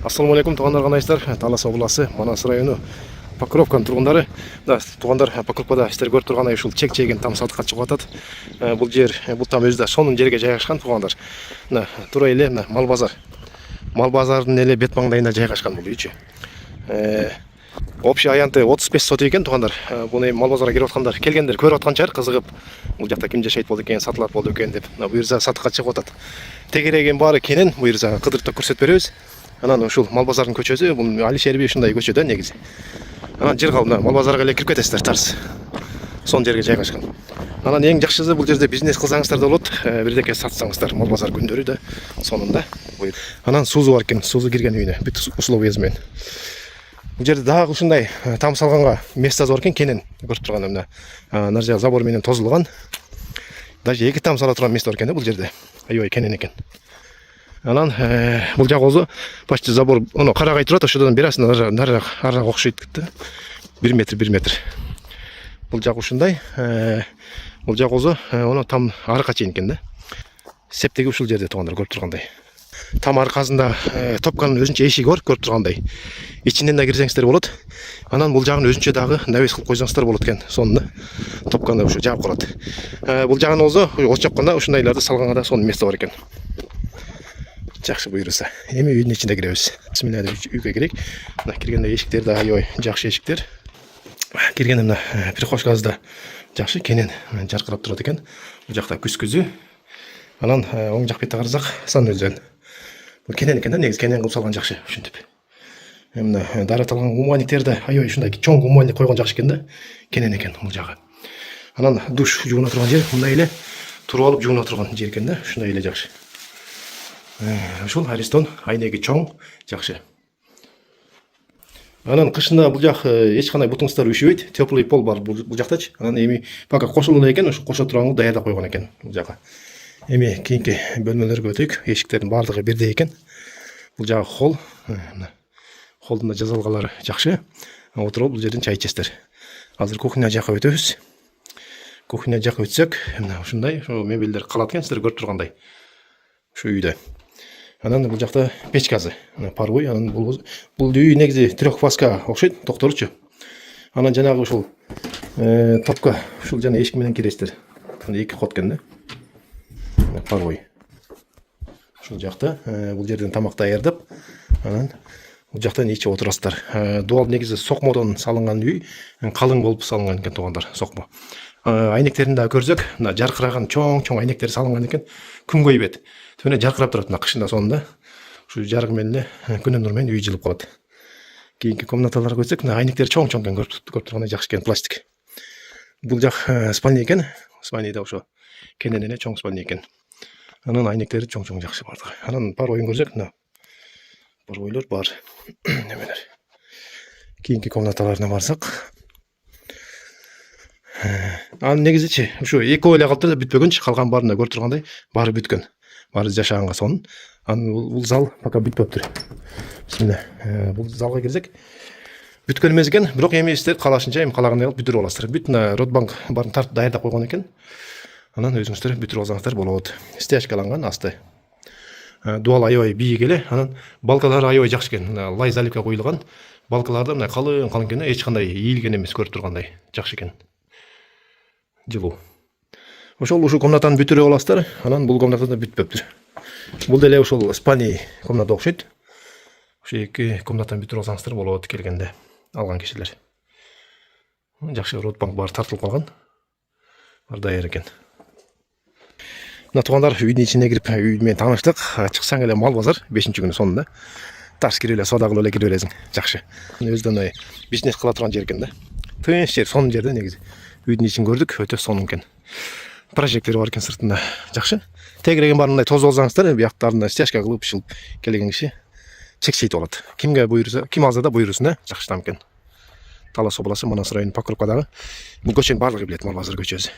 Ассаламу алейкум, туугандар, кандайсыздар? Талас обласы, Манас району Покровканын тургундары. Да, туугандар, Покровкада сиздер көрүп тургандай ушул чек-чегин там сатыкка чыгып атат. Бул жер, бул там өзү да сонун жерге жайгашкан, туугандар. Мына тура эле мына мал базар. Мал базардын эле бет маңдайында жайгашкан бул үйчү. Общий аянты 35 сот экен, туугандар. Буну мал базарга кирип аткандар, келгендер көрүп аткан чыгар, кызыгып. Бул жакта ким жашайт болду экен, сатылат болду экен деп. Мына бу жерде сатыкка чыгып атат. Тегерегин баары кенен, бу жерде кыдыртып көрсөтүп беребиз. Анан ушул мал базардын көчөсү, бул Алишер би ушундай көчө да негизи. Анан жер калды, мал базарга эле кирип кетесиздер тарс. Сонун жерге жайгашкан. Анан эң жакшысы бул жерде бизнес кылсаңыздар да болот, бирдеке сатсаңыздар, мал базар күндөрү да сонунда. Анан суузу бар экен, суузу кирген үйүнө, бүт условиясы менен. Бул жерде дагы ушундай там салганга местасы бар экен, кенен көрүп турган мына. Нар жагы забор менен тозулган. Даже эки там сала турган место бар экен да бул жерде. Аябай кенен экен. Анан бул жак өзү почти забор, оно карагай турат, ошодон берасың арак окшойт да. 1 метр. Бул жак ушундай, бул жак өзү оно там арыкка чейин экен да. Септеги ушул жерде туугандар көрүп тургандай. Там аркасында топканын өзүнчө эшиги бар, көрүп тургандай. Ичинен да кирсеңиздер болот. Анан бул жагын өзүнчө дагы навес кылып койсоңуздар болот экен. Сонун да. Топканы ушу жаап калат. Бул жагын өзү очокканда ушундайларды салганга да сонун место бар экен. Жакшы буйруса. Эми үйдүн ичине киребиз. Бисмилlah деп үйгө кирейик. Мына киргенде эшиктер да аябай жакшы эшиктер. Киргенде мына прихожкасы да жакшы, кенен жаркырап турат экен. Бул жакта күз-күзү. Анан оң жак бетте карасак сан өзөн. Бул кенен экен да, негизи кенен кылып салган жакшы ушинтип. Мына дараталган умальниктер да аябай ушундай чоң умальник койгон жакшы экен да. Кенен экен бул жагы. Анан душ жууна турган жер мындай эле туруп алып жууна турган жер экен да, ушундай эле жакшы. Ушул Аристон айнеги чоң, жакшы. Анан кышында бул жак эч кандай бутуңуздар үшүбөйт, теплый пол бар бул жактачы. Анан эми пока кошулуп экен, ушу кошо турганды даярдап койгон экен бул жакка. Эми кийинки бөлмөлөргө өтөйүк. Эшиктердин баардыгы бирдей экен. Бул жагы холл. Холдун да жазалгалары жакшы. Отуруп бул жерден чай ичесиздер. Азыр кухня жакка өтөбүз. Кухня жакка өтсөк, мына ушундай мебелдер калат экен, сиздер көрүп тургандай. Ушу үйдө. Анан бул жакта печкасы, паровой. Анан бул үй негизи трехфазга окшойт, токторучу. Анан жанагы ушул топка, ушул жана эшик менен киресиздер. Эки код экен да. Паровой. Ушул жакта бул жерден тамак даярдап, анан бул жактан ичип отурасыздар. Дуал негизи сокмодон салынган үй, калың болуп салынган экен туугандар, сокмо. Айнектерин да көрсөк, мына жаркыраган чоң айнектер салынган экен. Күн көйбөт. Төмөнө жаркырап турат мына кышында сонунда. Ушу жарык менен эле күнүн нуру менен үй жылып калат. Кийинки комнаталарга өтсөк, мына айнектер чоң экен, көрүп тургандай жакшы экен, пластик. Бул жак спальня экен. Спальняда ошо кенен эле чоң спальня экен. Анан айнектери чоң жакшы бардыгы. Анан паровойн көрсөк, мына паровойлор бар. Немелер. Кийинки комнаталарына барсак, анын негизичи ушу экөө эле калыптыр да, бүтпөгөнчү, калган баарында көрүп тургандай, баары бүткөн. Баары жашаганга сонун. Анын бул зал пока бүтпөптүр. Бисмилlah. Бул залга кирсек, бүткөн эмес экен, бирок эми сиздер каалашынча эми калагандай кылып бүтүрүп аласыздар. Бүт Ротбанк баарын тартып даярдап койгон экен. Анан өзүңүздөр бүтүрүп алсаңыздар болот. Стяжкаланган асты. Дуал аябай бийик эле, анан балкалары аябай жакшы экен. Лай заливка коюлган. Балкаларда мына калың экен, эч кандай ийилген эмес, көрүп тургандай жакшы экен. Жылуу. Ошол ушу комнатаны бүтүрүп аласыздар. Анан бул комната да бүтпөптүр. Бул деле ошол спальня комната окшойт. Ошо эки комнатаны бүтүрүп алсаңыздар болот келгенде алган кишилер. Жакшы, Ротбанк баары тартылып калган. Бар даяр экен. Мына туугандар, үйдүн ичине кирип, үй менен тааныштык. Чыксаң эле мал базар 5-күнү сонунда. Тарс кирип эле соода кылып эле кире бересиң. Жакшы. Өзүнөн бизнес кыла турган жер экен да. Тынч жер, сонун жерде негизи. Үйдүн ичин көрдүк, өтө сонун экен. Прожектор бар экен сыртында. Жакшы. Тегереген баарындай тозуп алсаңыздар, бияктарында стяжка кылып ушул келген киши чексейт болот. Кимге буйруса, ким алса да буйрусун, жакшы там экен. Талас обласы, Манас району Покровкадагы. Бул көчөнүн баардыгы билет, мал базар көчөсү.